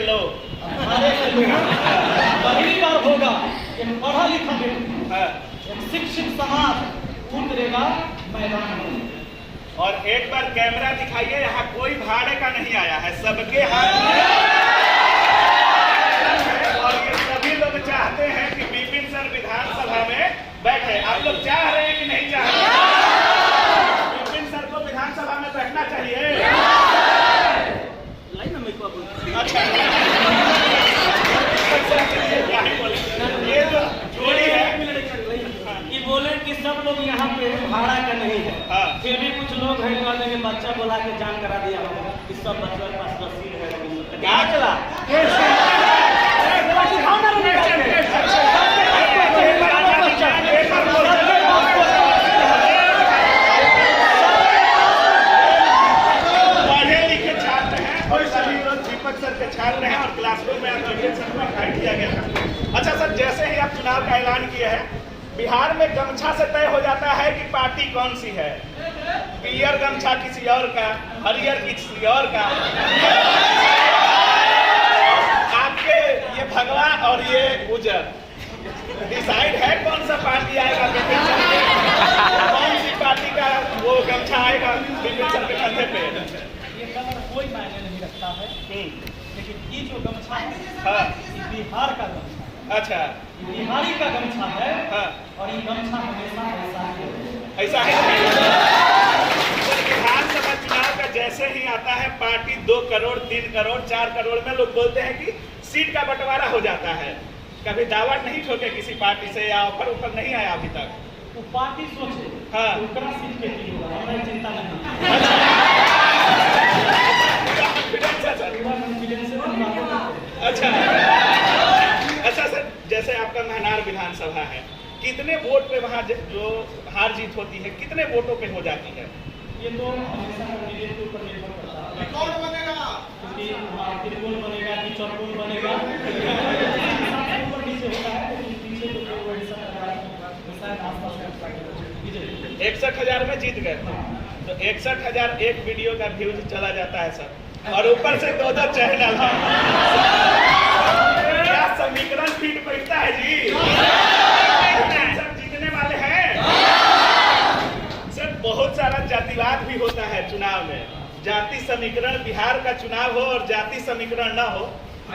लोग, हमारे पहली बार होगा एक पढ़ा लिखा व्यक्ति, एक शिक्षित समाज उतरेगा मैदान में। और एक बार कैमरा दिखाइए, यहाँ कोई भाड़े का नहीं आया है, सबके हाथ में। और ये सभी लोग चाहते हैं कि विपिन सर विधानसभा में बैठे। आप लोग चाह रहे हैं कि नहीं चाह रहे? विपिन सर को विधानसभा में बैठना चाहिए। अच्छा, ये जो जोड़ी है कि बोले कि सब लोग यहाँ पे भाड़ा का नहीं है, फिर भी कुछ लोग हैं कहते हैं बच्चा बोला के जान करा दिया होगा कि सब बच्चों के पास रसीद है। क्या चला पढ़े लिखे छात्र हैं और सभी लोग दीपक सर के छात्र हैं और क्लासरूम में बैठ दिया गया था। अच्छा सर, जैसे ही आप चुनाव का ऐलान किया है, बिहार में गमछा से तय हो जाता है कि पार्टी कौन सी है। पीयर गमछा किसी और का, हरियर किसी और का। आपके ये भगवा और ये उजर डिसाइड है कौन सा पार्टी आएगा विपिन सर के? कौन सी पार्टी का वो गमछा आएगा विपिन सर के कंधे पे? ये कलर कोई मायने नहीं रखता है, लेकिन ये जो गमछा है ये बिहार का गमछा है। अच्छा, बिहारी का गमछा है। और ये गमछा हमेशा ऐसा है। विधानसभा चुनाव का जैसे ही आता है, पार्टी 2 करोड़ 3 करोड़ 4 करोड़ में लोग बोलते हैं कि सीट का बंटवारा हो जाता है। कभी दावा नहीं ठोके किसी पार्टी से या ऑफर ऊपर नहीं आया अभी तक? वो पार्टी सोचे उनका सीट के की होगा, हमें चिंता नहीं। अच्छा अच्छा सर, जैसे आपका महनार विधानसभा है, कितने वोट पे वहाँ जो हार जीत होती है, कितने वोटों पे हो जाती है? ये तो हमेशा कैंडिडेट के ऊपर निर्भर करता है। कौन बनेगा, क्योंकि त्रिकोण बनेगा कि चौकोन बनेगा, ऊपर नीचे होता है, लेकिन पीछे तो 61,000 में जीत गए थे। तो 61,000 एक वीडियो का व्यूज चला जाता है सर, और ऊपर से 2 चैनल है। क्या समीकरण फिट बैठता है जी? सब जीतने वाले हैं सर। बहुत सारा जातिवाद भी होता है चुनाव में। जाति समीकरण, बिहार का चुनाव हो और जाति समीकरण ना हो,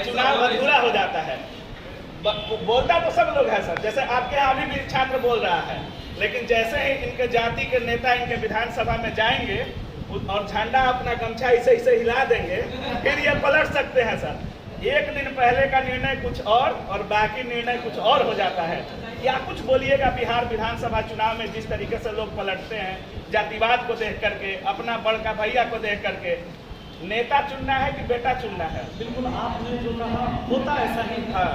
चुनाव अधूरा हो जाता है। बोलता तो सब लोग है सर, जैसे आपके यहाँ अभी भी छात्र बोल रहा है, लेकिन जैसे ही इनके जाति के नेता इनके विधानसभा में जाएंगे और झंडा अपना गमछा ऐसे हिला देंगे, फिर ये पलट सकते हैं सर। एक दिन पहले का निर्णय कुछ और बाकी निर्णय कुछ और हो जाता है। क्या कुछ बोलिएगा बिहार विधानसभा चुनाव में जिस तरीके से लोग पलटते हैं, जातिवाद को देख करके, अपना बड़का भैया को देख करके? नेता चुनना है कि बेटा चुनना है? बिल्कुल आपने जो कहा होता ऐसा ही था,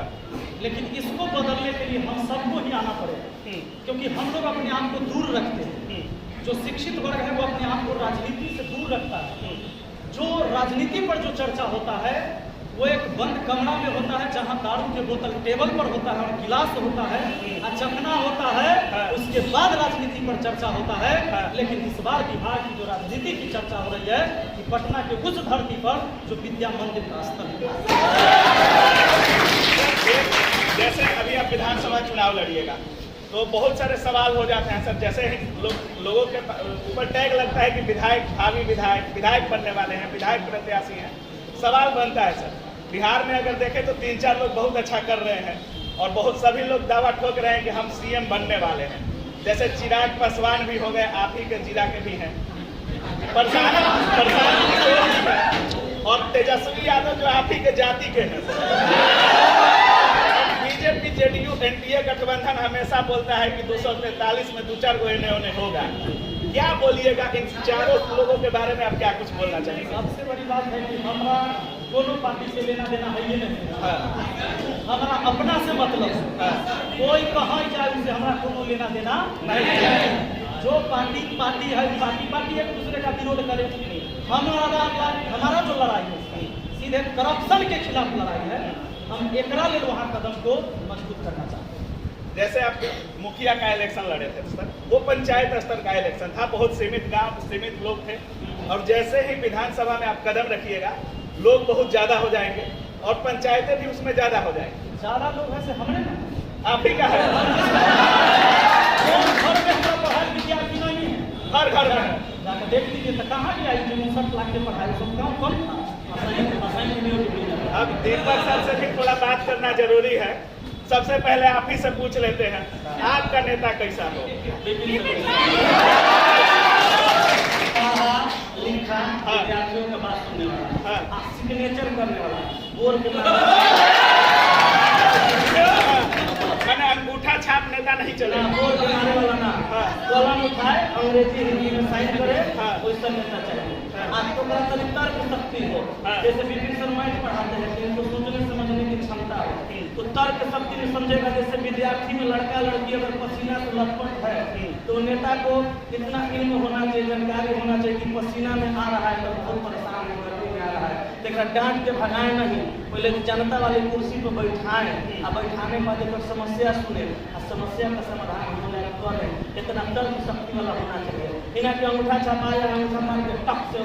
लेकिन इसको बदलने के लिए हम सबको ही आना पड़ेगा, क्योंकि हम लोग अपने आप को दूर रखते हैं। जो शिक्षित वर्ग है वो अपने आप को राजनीति से दूर रखता है। जो राजनीति पर जो चर्चा होता है वो एक बंद कमरा में होता है, जहां दारू के बोतल टेबल पर होता है और गिलास होता है, चखना होता है, उसके बाद राजनीति पर चर्चा होता है। लेकिन इस बार बिहार की जो राजनीति की चर्चा हो रही है कि पटना के उस धरती पर जो विद्या मंदिर का स्थल है। जैसे अभी आप विधानसभा चुनाव लड़िएगा तो बहुत सारे सवाल हो जाते हैं सर। जैसे ही लोगों के ऊपर टैग लगता है कि विधायक, भावी विधायक बनने वाले हैं, विधायक प्रत्याशी हैं, सवाल बनता है सर। बिहार में अगर देखें तो 3-4 लोग बहुत अच्छा कर रहे हैं और बहुत सभी लोग दावा ठोक रहे हैं कि हम सीएम बनने वाले हैं। जैसे चिराग पासवान भी हो गए, आप ही के जिला के भी हैं, प्रधान और तेजस्वी यादव जो आप ही के जाति के हैं। बीजेपी जेडीयू एनडीए गठबंधन हमेशा बोलता है कि 243 में 2-4 गो इन्हें उन्हें होगा। क्या बोलिएगा इन चारों लोगों के बारे में, आप क्या कुछ बोलना चाहेंगे? सबसे बड़ी बात है कि हमारा दोनों पार्टी से लेना देना है ये नहीं, हमारा अपना से मतलब कोई कहाँ जाए उनसे हमारा कोनो लेना देना नहीं। जो पार्टी है पार्टी एक दूसरे का विरोध करे। हमारा जो लड़ाई है सीधे करप्शन के खिलाफ लड़ाई है। हम एकरा ले वहाँ कदम को मजबूत करना चाहते हैं। जैसे आप मुखिया का इलेक्शन लड़े थे सर, वो पंचायत स्तर का इलेक्शन था, बहुत सीमित गांव, सीमित लोग थे, और जैसे ही विधानसभा में आप कदम रखिएगा लोग बहुत ज्यादा हो जाएंगे और पंचायतें भी उसमें ज्यादा हो जाएंगी। ज्यादा लोग ऐसे हमने ना आप ही का है, घर में हमारा पढ़ाई विद्यार्थी नहीं है, हर घर में जाकर देख लीजिए तो कहाँ गया जो 59 लाख के पढ़ाई सब गाँव कौन था। अब दीपक सर से भी थोड़ा बात करना जरूरी है। सबसे पहले आप ही से पूछ लेते हैं, आपका नेता कैसा हो? लिखा विद्यार्थियों का बात सुनने वाला, सिग्नेचर करने वाला, बोर्ड मैंने अंगूठा छाप नेता नहीं चलेगा, बोर्ड बनाने वाला ना, कलम उठाए अंग्रेजी हिंदी में साइन करे, वैसा नेता चाहिए। आपको बड़ा तर्क शक्ति हो, जैसे विपिन शर्मा पढ़ाते हैं तो इनको सोचने समझने की क्षमता हो, तो तर्क शक्ति में समझेगा। जैसे विद्यार्थी में लड़का लड़की अगर पसीना से लटपट है तो नेता को इतना इल्म होना चाहिए, जानकारी होना चाहिए कि पसीना में आ रहा है तो बहुत परेशान होकर आ रहा है, लेकिन डांट के भगाए नहीं, पहले जनता वाली कुर्सी पर बैठाए और बैठाने के बाद एक समस्या सुने और समस्या का समाधान होने करे, इतना तर्क शक्ति वाला होना चाहिए। इन्हें के अंगूठा छापाया, अंगूठा मार के टक से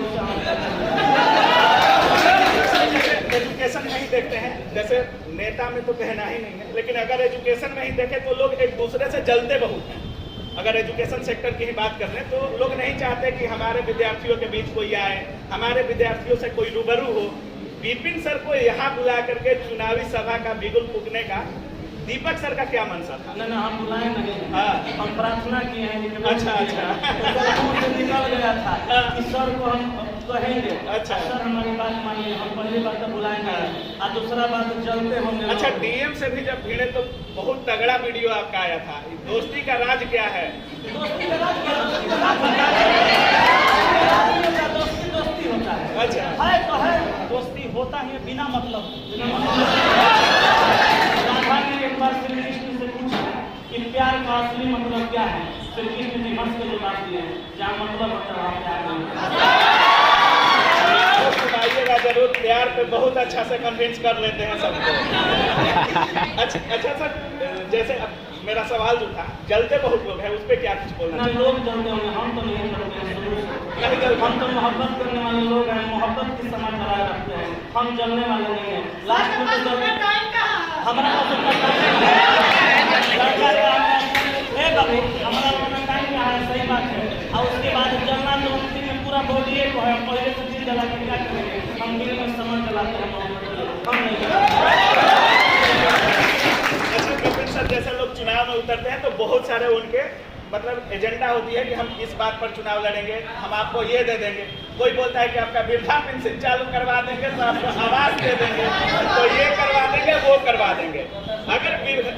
एजुकेशन में ही देखते हैं, जैसे नेता में तो कहना ही नहीं है, लेकिन अगर एजुकेशन में ही देखें तो लोग एक दूसरे से जलते बहुत हैं। अगर एजुकेशन सेक्टर की ही बात कर लें तो लोग नहीं चाहते कि हमारे विद्यार्थियों के बीच कोई आए, हमारे विद्यार्थियों से कोई रूबरू हो। विपिन सर को यहाँ बुला करके चुनावी सभा का बिगुल फूकने का दीपक सर का क्या मनसा था? नहीं हम बुलाए नहीं, हम प्रार्थना किए हैं। अच्छा से निकल गया था कि सर को हम कहेंगे, अच्छा सर हमारी बात मानिए, हम पहली बार तो बुलाएंगे और दूसरा बात जलते होंगे। अच्छा डीएम से भी जब भिड़े तो बहुत तगड़ा वीडियो आपका आया था, दोस्ती का राज क्या है? दोस्ती का राज क्या दोस्ती होता है? अच्छा है तो है, दोस्ती होता है बिना मतलब। राधा ने एक बार श्री कृष्ण से पूछा कि प्यार का असली मतलब क्या है? श्री कृष्ण जी हंस के जवाब दिए, क्या मतलब होता है प्यार में? सुनाइएगा जरूर, प्यार पे बहुत अच्छा से कन्विंस कर लेते हैं सबको। अच्छा सर, जैसे अब मेरा सवाल जो था, जलते बहुत लोग हैं, उस पर क्या कुछ बोलना? लोग जलते होंगे, हम तो नहीं जलते हैं, हम तो मोहब्बत करने वाले लोग हैं, मोहब्बत की समझ बनाए रखते हैं, हम जलने वाले नहीं हैं। लास्ट में तो हमारा हमारा टाइम क्या है, सही बात है। और उसके बाद जलना तो उसी में पूरा बॉडी को है, पहले से चीज जला के क्या करेंगे, हम दिल में समझ जलाते हैं, हम नहीं। विपिन सर जैसे लोग चुनाव में उतरते हैं तो बहुत सारे उनके मतलब एजेंडा होती है कि हम इस बात पर चुनाव लड़ेंगे, हम आपको ये दे देंगे। कोई बोलता है कि आपका वृद्धा पेंशन चालू करवा देंगे तो आपको आवास दे देंगे, तो ये करवा देंगे, वो करवा देंगे। अगर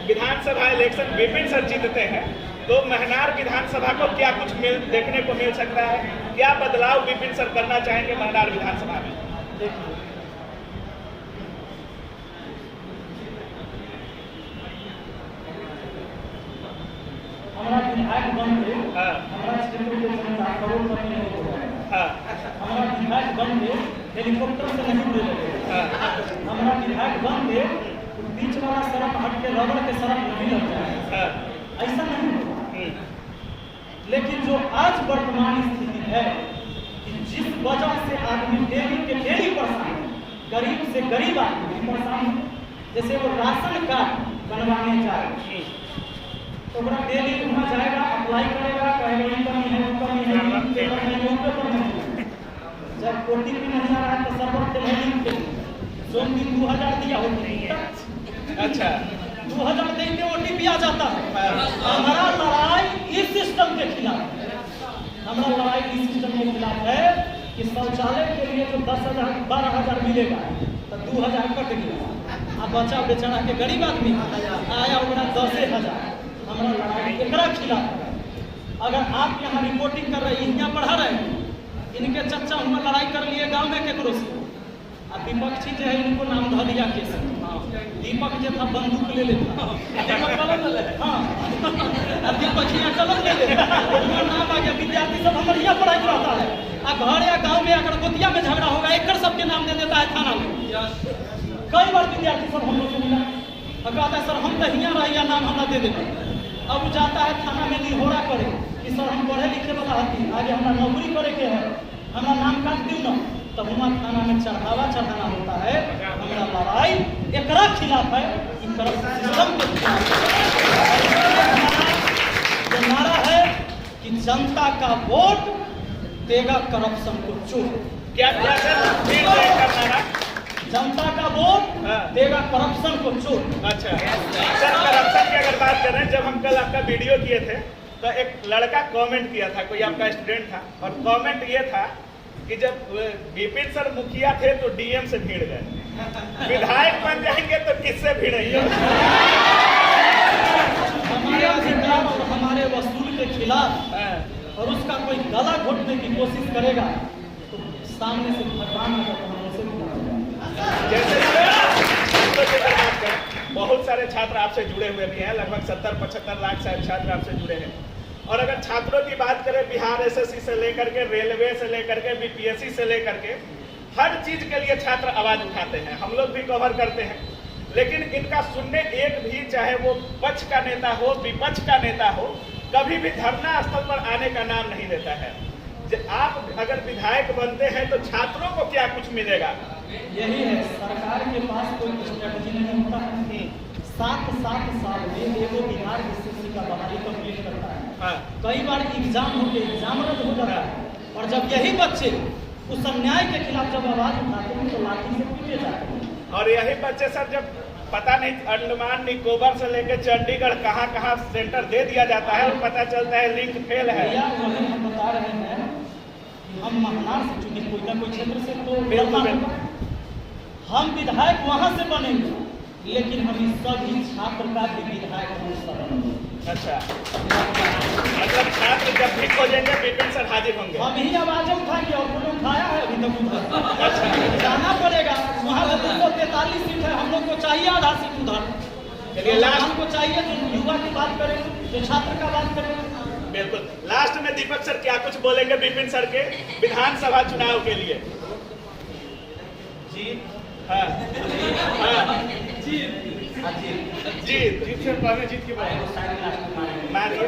विधानसभा इलेक्शन विपिन सर जीतते हैं तो महनार विधानसभा को क्या कुछ देखने को मिल सकता है? क्या बदलाव विपिन सर करना चाहेंगे महनार विधानसभा में? देखिए हमारा विधायक बन के हमारा क्षेत्र के संसार करोड़पति नहीं हो जाएगा। हमारा विधायक बन के हेलीकॉप्टर से नहीं उड़े लगेगा। हमारा विधायक बन के बीच वाला सड़क हट के रबड़ के सड़क नहीं लग जाएगा, ऐसा नहीं होगा। लेकिन जो आज वर्तमान स्थिति है कि जिस वजह से आदमी डेली के डेली परेशान है, गरीब से गरीब आदमी परेशान है। जैसे वो राशन कार्ड बनवाने जाए तो बड़ा डेली वहाँ जाएगा, अप्लाई करेगा, कहेगा इनकम है, उनकम है, पेपर नहीं, पेपर नहीं। जब ओटीपी नहीं आ रहा है तो सर्वर पे लिंक के जो दिन 2000 दिया होता, अच्छा 2000 देंगे ओटीपी आ जाता है। हमारा लड़ाई इस सिस्टम के खिलाफ है, हमारा लड़ाई इस सिस्टम के खिलाफ है कि शौचालय के लिए जो 10,000 12,000 मिलेगा तो 2,000 कट गया, अब बचा बेचारा के गरीब आदमी आया उतना 10,000। हमारा लड़ाई एकरा खिलाफ है। अगर आप यहाँ रिपोर्टिंग कर रहे हैं, यहाँ पढ़ा रहे हैं, इनके चच्चा हम लड़ाई कर लिए गांव में केकरो से, अब विपक्षी जो है इनको नाम धो दिया केस। दीपक जो था बंदूक ले लेता, दीपक यहाँ कलम ले लेता, नाम आ गया। विद्यार्थी सब हमारे यहाँ पढ़ाई रहता है, अब घर या गाँव में अगर गोतिया में झगड़ा होगा एक सबके नाम दे देता है थाना में। कई बार विद्यार्थी सब हम लोग से मिला, कहता है सर हम तो यहाँ रहे या नाम हमारा दे देते। अब वो जाता है थाना में निहोरा करे कि सर हम पढ़े लिखे वाला हती, आगे हमारा नौकरी करे के है, हमारा नाम काट दी ना, तहुआ थाना में चढ़ाना होता है। हमारा लड़ाई एकरा खिलाफ है कि करप्शन सिस्टम के खिलाफ जो नारा है कि जनता का वोट देगा करप्शन को चोट। क्या क्या सर फिर से एक बार नारा? जनता का वोट हाँ। देगा करप्शन को चोट। अच्छा सर, करप्शन की अगर बात करें, जब हम कल आपका वीडियो किए थे तो एक लड़का कमेंट किया था, कोई आपका स्टूडेंट था, और कमेंट ये था कि जब विपिन सर मुखिया थे तो डीएम से भिड़ गए, विधायक बन जाएंगे तो किससे भिड़ेंगे? हमारे अधिकार और हमारे वसूल के खिलाफ और उसका कोई गला घोटने की कोशिश करेगा तो सामने से भगवान आकर हम उसे भी जैसे बात करें, बहुत सारे छात्र आपसे जुड़े हुए भी हैं, लगभग 70-75 लाख शायद छात्र आपसे जुड़े हैं। और अगर छात्रों की बात करें, बिहार एसएससी से लेकर के, रेलवे से लेकर के, बीपीएससी से लेकर के, हर चीज के लिए छात्र आवाज उठाते हैं, हम लोग भी कवर करते हैं। लेकिन इनका सुनने एक भी, चाहे वो पक्ष का नेता हो, विपक्ष का नेता हो, कभी भी धरना स्थल पर आने का नाम नहीं लेता है। आप अगर विधायक बनते हैं तो छात्रों को क्या कुछ मिलेगा? यही है, सरकार के पास कोई स्ट्रेटजी नहीं होता है। 7 साल में एगो बिहार एसएससी का बहाली कंप्लीट करता है। हाँ। कई बार एग्जाम होते एग्जाम रद्द हो जाता है, और जब यही बच्चे उस अन्याय के खिलाफ जब आवाज उठाते हैं तो लाठी से पीटे जाते हैं। और यही बच्चे सर, जब पता नहीं अंडमान निकोबार से लेकर चंडीगढ़ कहाँ कहाँ सेंटर दे दिया जाता है और पता चलता है लिंक फेल है। भैया वही हम बता रहे हैं कि हम महनार से, चूंकि कोई ना कोई क्षेत्र से तो बिल्कुल, मिलता है। हम विधायक वहां से बनेंगे, लेकिन हम इस सभी छात्र का भी विधायक हम सब। अच्छा, मतलब छात्र जब भी खोजेंगे विपिन सर हाजिर होंगे। हम ही आवाजें उठाएंगे, और कोई उठाया है अभी तक उधर। अच्छा, जाना पड़ेगा, वहाँ 243 सीट है, हम लोग को चाहिए आधा सीट उधर। चलिए लास्ट, हमको चाहिए जो युवा की बात करें, जो छात्र का बात करें। बिल्कुल लास्ट में दीपक सर क्या कुछ बोलेंगे विपिन सर के विधानसभा चुनाव के लिए? जी हाँ हाँ जी जीत से पहले जीत की बात मानिए